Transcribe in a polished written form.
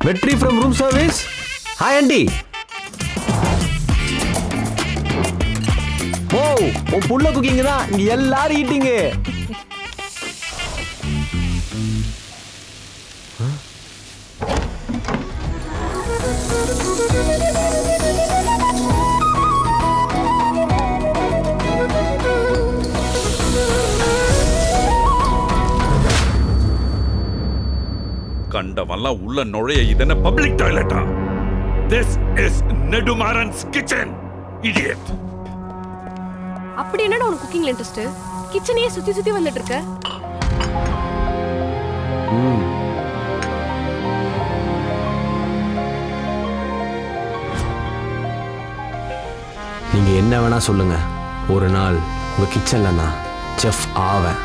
வெற்றி from room service. Hi aunty. Oh, உன் புள்ள குக்கிங் தான் இங்க எல்லாரும் ஈட்டிங்க. கண்டவெல்லாம் உள்ள நுழைய இதென்ன public டாய்லெட்டா? This is Nedumaran's kitchen, idiot. அப்படி என்னடா உனக்கு குக்கிங்ல இன்ட்ரெஸ்ட்? கிச்சனையே சுத்தி சுத்தி வந்துட்டு இருக்க. நீங்க என்ன வேணா சொல்லுங்க, ஒரு நாள் உங்க கிச்சன்ல நான் செஃப் ஆவேன்.